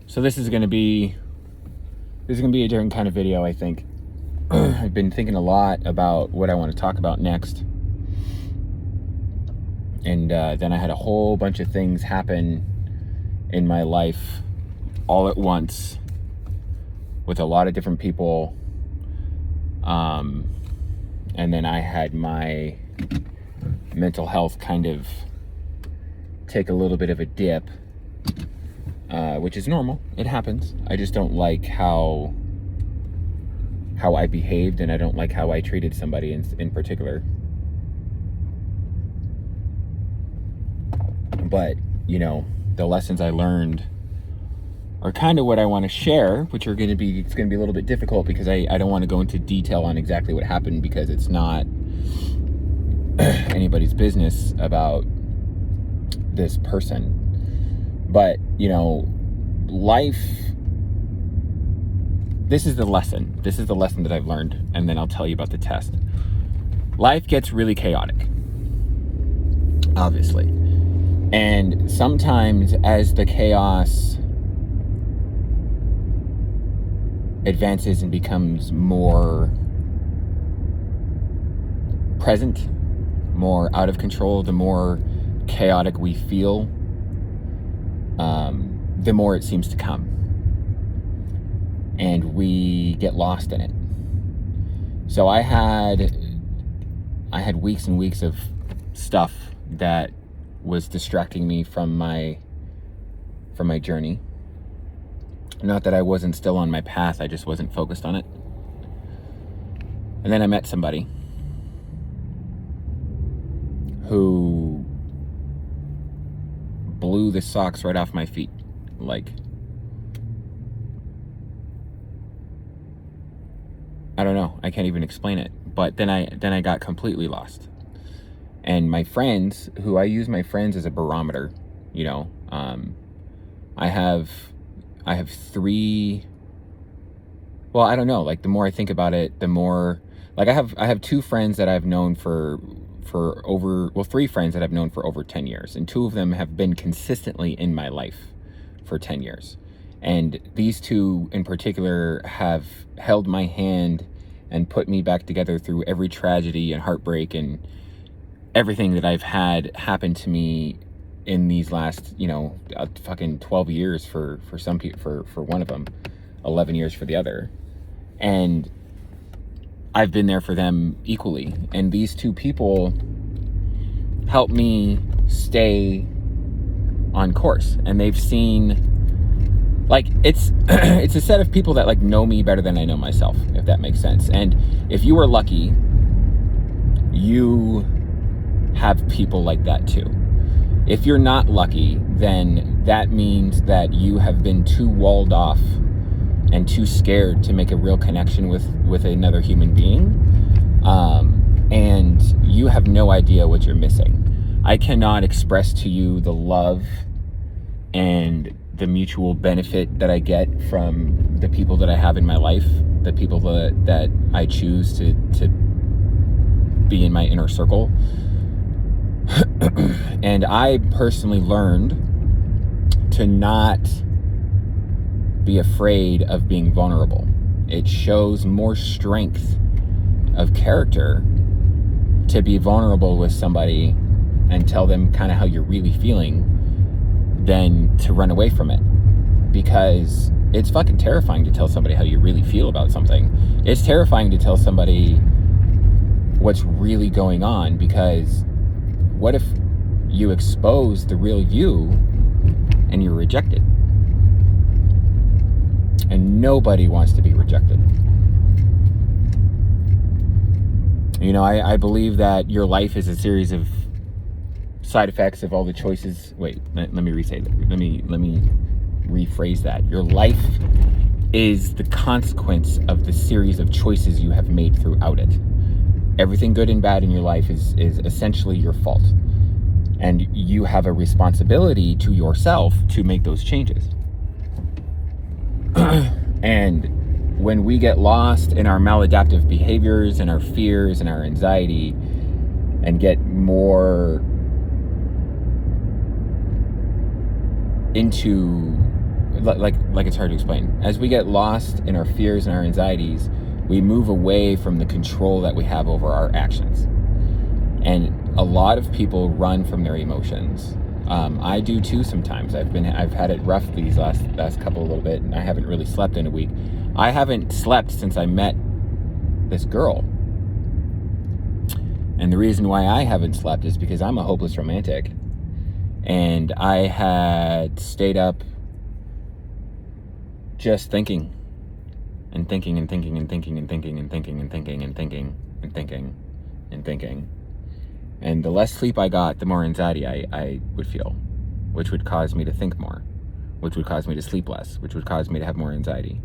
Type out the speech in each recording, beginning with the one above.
So this is gonna be a different kind of video, I think. I've been thinking a lot about what I want to talk about next. And then I had a whole bunch of things happen in my life all at once with a lot of different people. And then I had my mental health kind of take a little bit of a dip, which is normal. It happens. I just don't like how I behaved, and I don't like how I treated somebody in particular. But, the lessons I learned are kind of what I want to share, which it's going to be a little bit difficult because I don't want to go into detail on exactly what happened, because it's not anybody's business about this person. But, life, this is the lesson that I've learned, and then I'll tell you about the test. Life gets really chaotic, obviously. And sometimes as the chaos advances and becomes more present, more out of control, the more chaotic we feel, the more it seems to come. And we get lost in it. So I had weeks and weeks of stuff that was distracting me from my journey. Not that I wasn't still on my path, I just wasn't focused on it. And then I met somebody who blew the socks right off my feet. Like, I don't know, I can't even explain it. But then I got completely lost. And my friends, who I use my friends as a barometer, I have 3, well, I don't know, like, the more I think about it, the more, like, I have 2 friends that I've known for over, well, 3 friends that I've known for over 10 years, and 2 of them have been consistently in my life for 10 years. And these 2 in particular have held my hand and put me back together through every tragedy and heartbreak and everything that I've had happen to me in these last, fucking 12 years for some people, for one of them, 11 years for the other. And I've been there for them equally. And these 2 people help me stay on course. And they've seen, like, it's a set of people that, like, know me better than I know myself, if that makes sense. And if you are lucky, you have people like that too. If you're not lucky, then that means that you have been too walled off and too scared to make a real connection with another human being. And you have no idea what you're missing. I cannot express to you the love and the mutual benefit that I get from the people that I have in my life, the people that I choose to be in my inner circle. And I personally learned to not be afraid of being vulnerable. It shows more strength of character to be vulnerable with somebody and tell them kind of how you're really feeling than to run away from it. Because it's fucking terrifying to tell somebody how you really feel about something. It's terrifying to tell somebody what's really going on, because what if you expose the real you and you're rejected? And nobody wants to be rejected. I believe that your life is a series of side effects of all the choices. Wait, let me rephrase that. Your life is the consequence of the series of choices you have made throughout it. Everything good and bad in your life is essentially your fault. And you have a responsibility to yourself to make those changes. And when we get lost in our maladaptive behaviors and our fears and our anxiety and get more into like it's hard to explain. As we get lost in our fears and our anxieties, we move away from the control that we have over our actions. And a lot of people run from their emotions. I do too sometimes. I've had it rough these last couple a little bit, and I haven't really slept in a week. I haven't slept since I met this girl. And the reason why I haven't slept is because I'm a hopeless romantic. And I had stayed up just thinking and thinking and thinking and thinking and thinking and thinking and thinking and thinking and thinking and thinking. And the less sleep I got, the more anxiety I would feel, which would cause me to think more, which would cause me to sleep less, which would cause me to have more anxiety.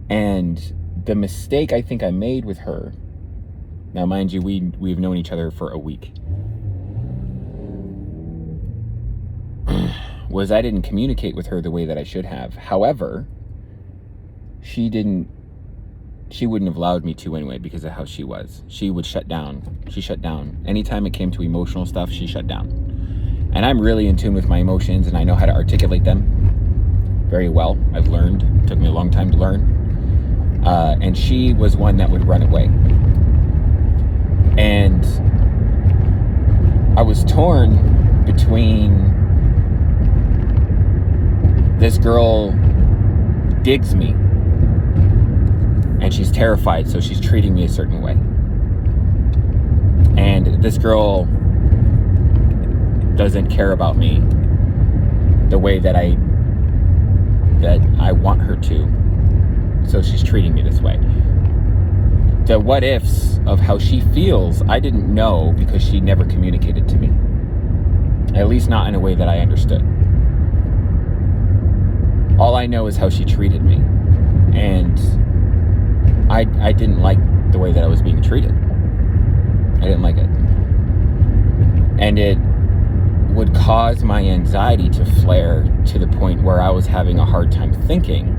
And the mistake I think I made with her, now mind you, we've known each other for a week, was I didn't communicate with her the way that I should have. However, she wouldn't have allowed me to anyway because of how she was. She would shut down. She shut down. Anytime it came to emotional stuff, she shut down. And I'm really in tune with my emotions, and I know how to articulate them very well. I've learned. It took me a long time to learn. And she was one that would run away. And I was torn between this girl digs me and she's terrified, so she's treating me a certain way. And this girl doesn't care about me the way that I want her to, so she's treating me this way. The what ifs of how she feels, I didn't know because she never communicated to me. At least not in a way that I understood. All I know is how she treated me. And I didn't like the way that I was being treated. I didn't like it. And it would cause my anxiety to flare to the point where I was having a hard time thinking.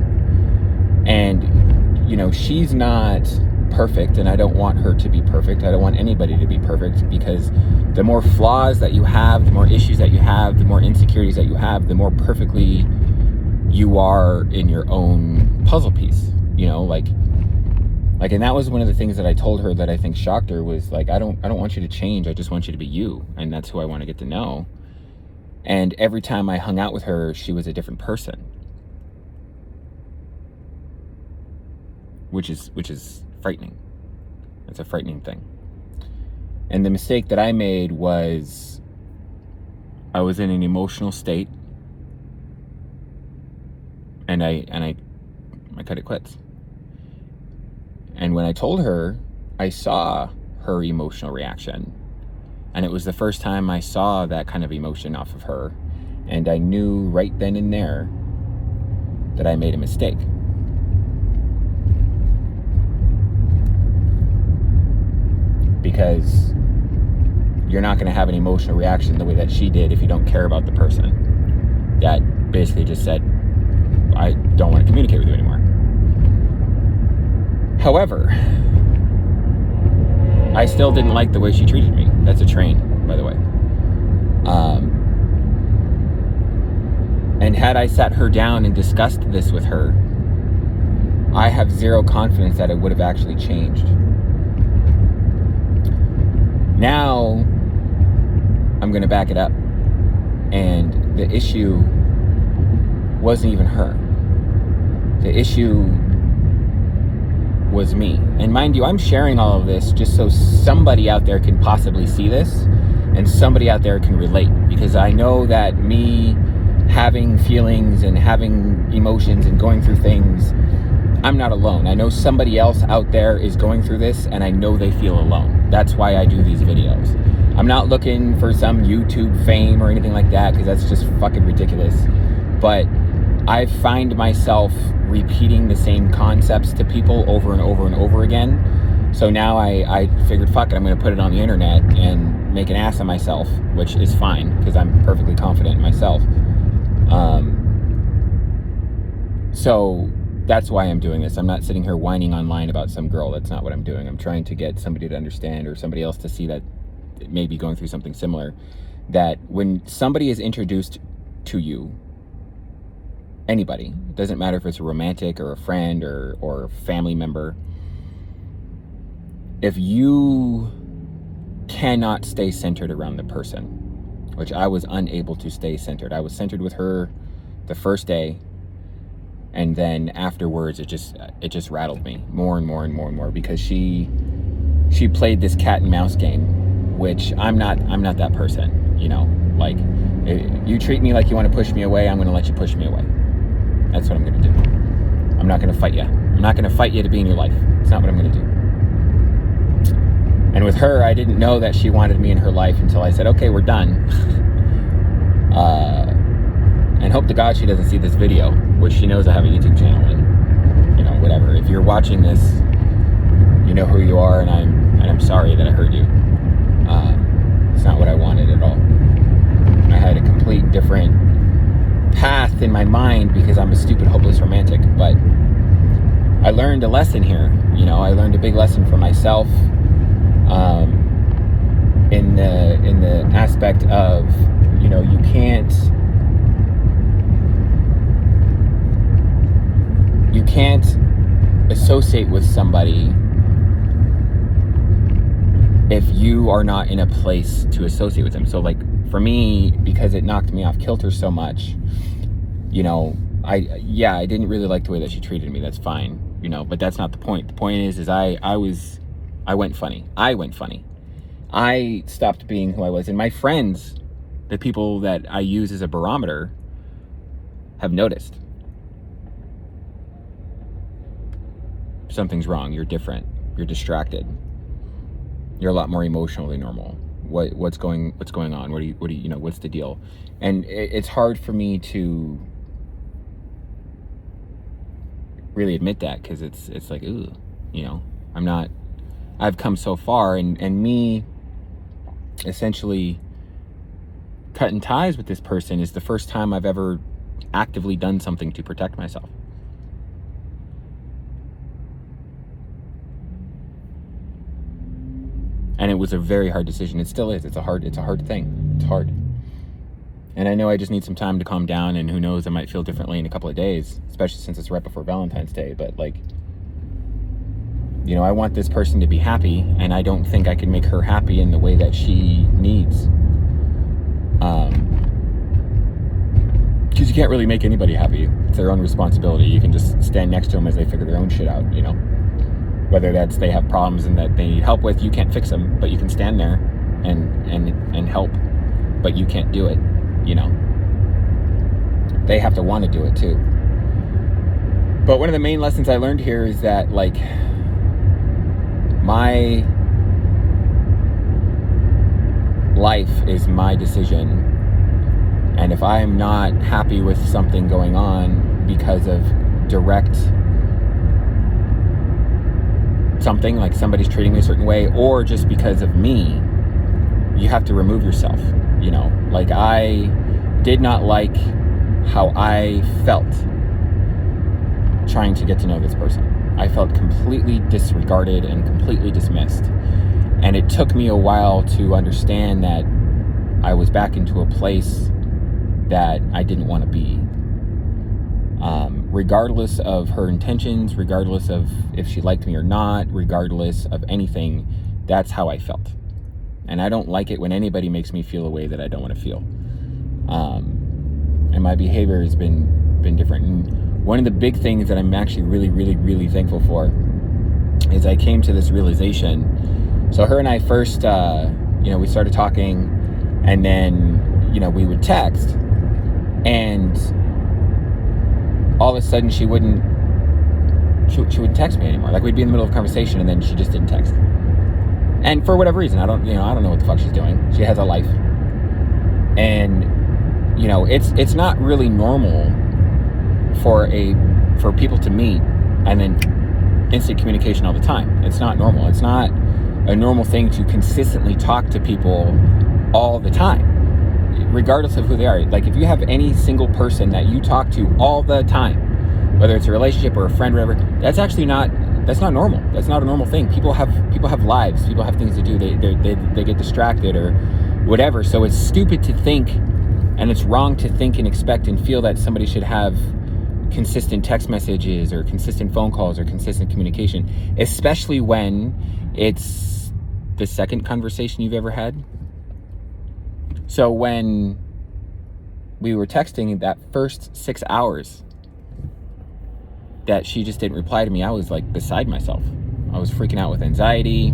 And, you know, she's not perfect, and I don't want her to be perfect. I don't want anybody to be perfect, because the more flaws that you have, the more issues that you have, the more insecurities that you have, the more perfectly you are in your own puzzle piece, you know, like, and that was one of the things that I told her that I think shocked her, was like, I don't want you to change. I just want you to be you. And that's who I want to get to know. And every time I hung out with her, she was a different person, which is frightening. It's a frightening thing. And the mistake that I made was I was in an emotional state, and I cut it quits. And when I told her, I saw her emotional reaction, and it was the first time I saw that kind of emotion off of her, and I knew right then and there that I made a mistake. Because you're not going to have an emotional reaction the way that she did if you don't care about the person that basically just said, I don't want to communicate with you anymore. However, I still didn't like the way she treated me. That's a train, by the way. And had I sat her down and discussed this with her, I have zero confidence that it would have actually changed. Now, I'm going to back it up. And the issue wasn't even her. The issue was me. And mind you, I'm sharing all of this just so somebody out there can possibly see this and somebody out there can relate. Because I know that me having feelings and having emotions and going through things, I'm not alone. I know somebody else out there is going through this, and I know they feel alone. That's why I do these videos. I'm not looking for some YouTube fame or anything like that, because that's just fucking ridiculous. But I find myself repeating the same concepts to people over and over and over again. So now I figured, fuck it, I'm going to put it on the internet and make an ass of myself, which is fine, because I'm perfectly confident in myself. So that's why I'm doing this. I'm not sitting here whining online about some girl. That's not what I'm doing. I'm trying to get somebody to understand, or somebody else to see that it may be going through something similar, that when somebody is introduced to you anybody. It doesn't matter if it's a romantic or a friend or a family member. If you cannot stay centered around the person, which I was unable to stay centered. I was centered with her the first day, and then afterwards it just rattled me more and more and more and more, because she played this cat and mouse game, which I'm not that person, you know. Like, if you treat me like you want to push me away, I'm going to let you push me away. That's what I'm going to do. I'm not going to fight you. I'm not going to fight you to be in your life. It's not what I'm going to do. And with her, I didn't know that she wanted me in her life until I said, okay, we're done. And hope to God she doesn't see this video, which she knows I have a YouTube channel, and, you know, whatever. If you're watching this, you know who you are, and I'm sorry that I hurt you. It's not what I wanted at all. I had a complete different path in my mind because I'm a stupid, hopeless romantic. But I learned a lesson here. You know, I learned a big lesson for myself. In the aspect of, you know, you can't associate with somebody if you are not in a place to associate with them. So, like, for me, because it knocked me off kilter so much, you know, I didn't really like the way that she treated me. That's fine, you know, but that's not the point. The point is I went funny. I stopped being who I was. And my friends, the people that I use as a barometer, have noticed. Something's wrong. You're different. You're distracted. You're a lot more emotionally normal. What's going on? What do you know, what's the deal? And it's hard for me to really admit that, because it's like, ooh, you know, I've come so far, and me essentially cutting ties with this person is the first time I've ever actively done something to protect myself. And it was a very hard decision. It still is. It's a hard thing. It's hard. And I know I just need some time to calm down, and who knows, I might feel differently in a couple of days, especially since it's right before Valentine's Day. But, like, you know, I want this person to be happy, and I don't think I can make her happy in the way that she needs. Because you can't really make anybody happy. It's their own responsibility. You can just stand next to them as they figure their own shit out, you know. Whether that's they have problems and that they need help with, you can't fix them, but you can stand there and help, but you can't do it, you know. They have to want to do it too. But one of the main lessons I learned here is that, like, my life is my decision, and if I'm not happy with something going on because of direct something, like somebody's treating me a certain way, or just because of me, you have to remove yourself, you know. Like, I did not like how I felt trying to get to know this person. I felt completely disregarded and completely dismissed. And it took me a while to understand that I was back into a place that I didn't want to be. Regardless of her intentions, regardless of if she liked me or not, regardless of anything, that's how I felt. And I don't like it when anybody makes me feel a way that I don't want to feel. And my behavior has been different. And one of the big things that I'm actually really, really, really thankful for is I came to this realization. So her and I first, you know, we started talking, and then, you know, we would text, and all of a sudden she wouldn't text me anymore. Like, we'd be in the middle of a conversation and then she just didn't text. And for whatever reason, I don't know what the fuck she's doing. She has a life. And, you know, it's not really normal for people to meet and then instant communication all the time. It's not normal. It's not a normal thing to consistently talk to people all the time, regardless of who they are. Like, if you have any single person that you talk to all the time, whether it's a relationship or a friend, whatever, that's not normal. That's not a normal thing. People have lives. People have things to do. They get distracted or whatever. So it's stupid to think, and it's wrong to think and expect and feel that somebody should have consistent text messages or consistent phone calls or consistent communication, especially when it's the second conversation you've ever had. So when we were texting that first 6 hours that she just didn't reply to me, I was like beside myself. I was freaking out with anxiety.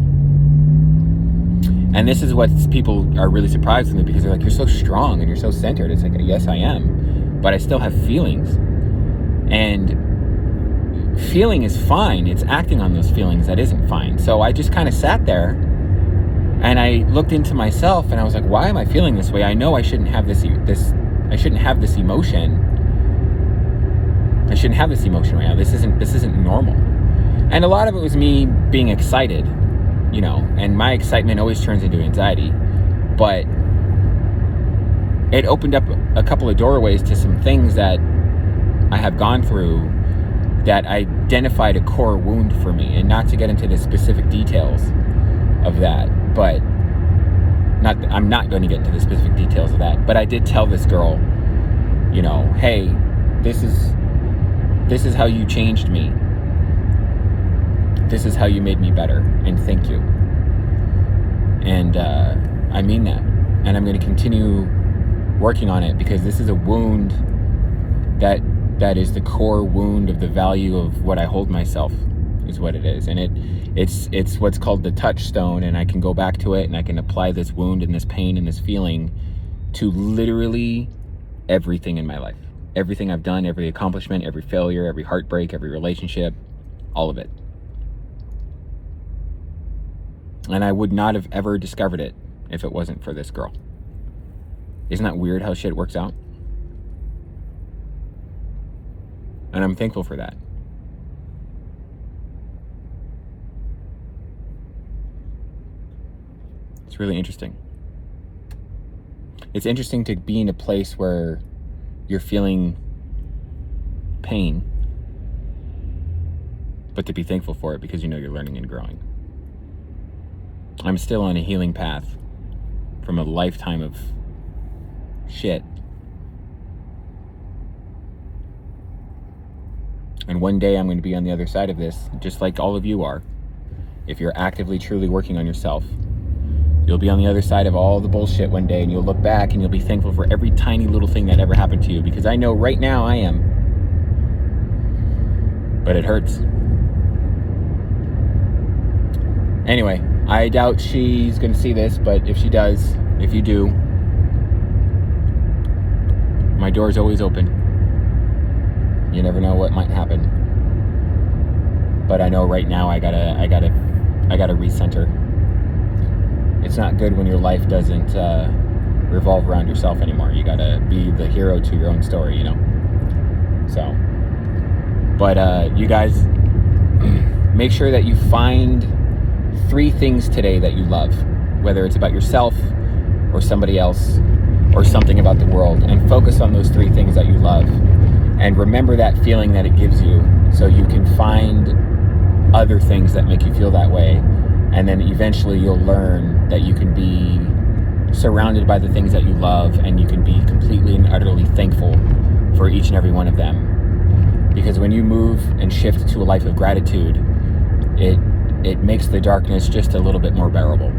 And this is what people are really surprised with me, because they're like, you're so strong and you're so centered. It's like, yes, I am, but I still have feelings. And feeling is fine. It's acting on those feelings that isn't fine. So I just kind of sat there and I looked into myself and I was like, why am I feeling this way? I know I shouldn't have this I shouldn't have this emotion. I shouldn't have this emotion right now. This isn't normal. And a lot of it was me being excited, you know, and my excitement always turns into anxiety. But it opened up a couple of doorways to some things that I have gone through that identified a core wound for me. And not to get into the specific details of that, but I'm not going to get into the specific details of that. But I did tell this girl, you know, hey, this is how you changed me. This is how you made me better, and thank you. And I mean that. And I'm going to continue working on it, because this is a wound that is the core wound of the value of what I hold myself, is what it is. And it's what's called the touchstone, and I can go back to it and I can apply this wound and this pain and this feeling to literally everything in my life. Everything I've done, every accomplishment, every failure, every heartbreak, every relationship, all of it. And I would not have ever discovered it if it wasn't for this girl. Isn't that weird how shit works out? And I'm thankful for that. It's really interesting. It's interesting to be in a place where you're feeling pain, but to be thankful for it, because you know you're learning and growing. I'm still on a healing path from a lifetime of shit. And one day I'm going to be on the other side of this, just like all of you are. If you're actively, truly working on yourself, you'll be on the other side of all the bullshit one day, and you'll look back and you'll be thankful for every tiny little thing that ever happened to you, because I know right now I am. But it hurts. Anyway, I doubt she's going to see this, but if she does, if you do, my door's always open. You never know what might happen. But I know right now I gotta recenter. It's not good when your life doesn't revolve around yourself anymore. You gotta be the hero to your own story, you know? So, but you guys, make sure that you find 3 things today that you love, whether it's about yourself or somebody else or something about the world, and focus on those 3 things that you love. And remember that feeling that it gives you, so you can find other things that make you feel that way. And then eventually you'll learn that you can be surrounded by the things that you love, and you can be completely and utterly thankful for each and every one of them. Because when you move and shift to a life of gratitude, it makes the darkness just a little bit more bearable.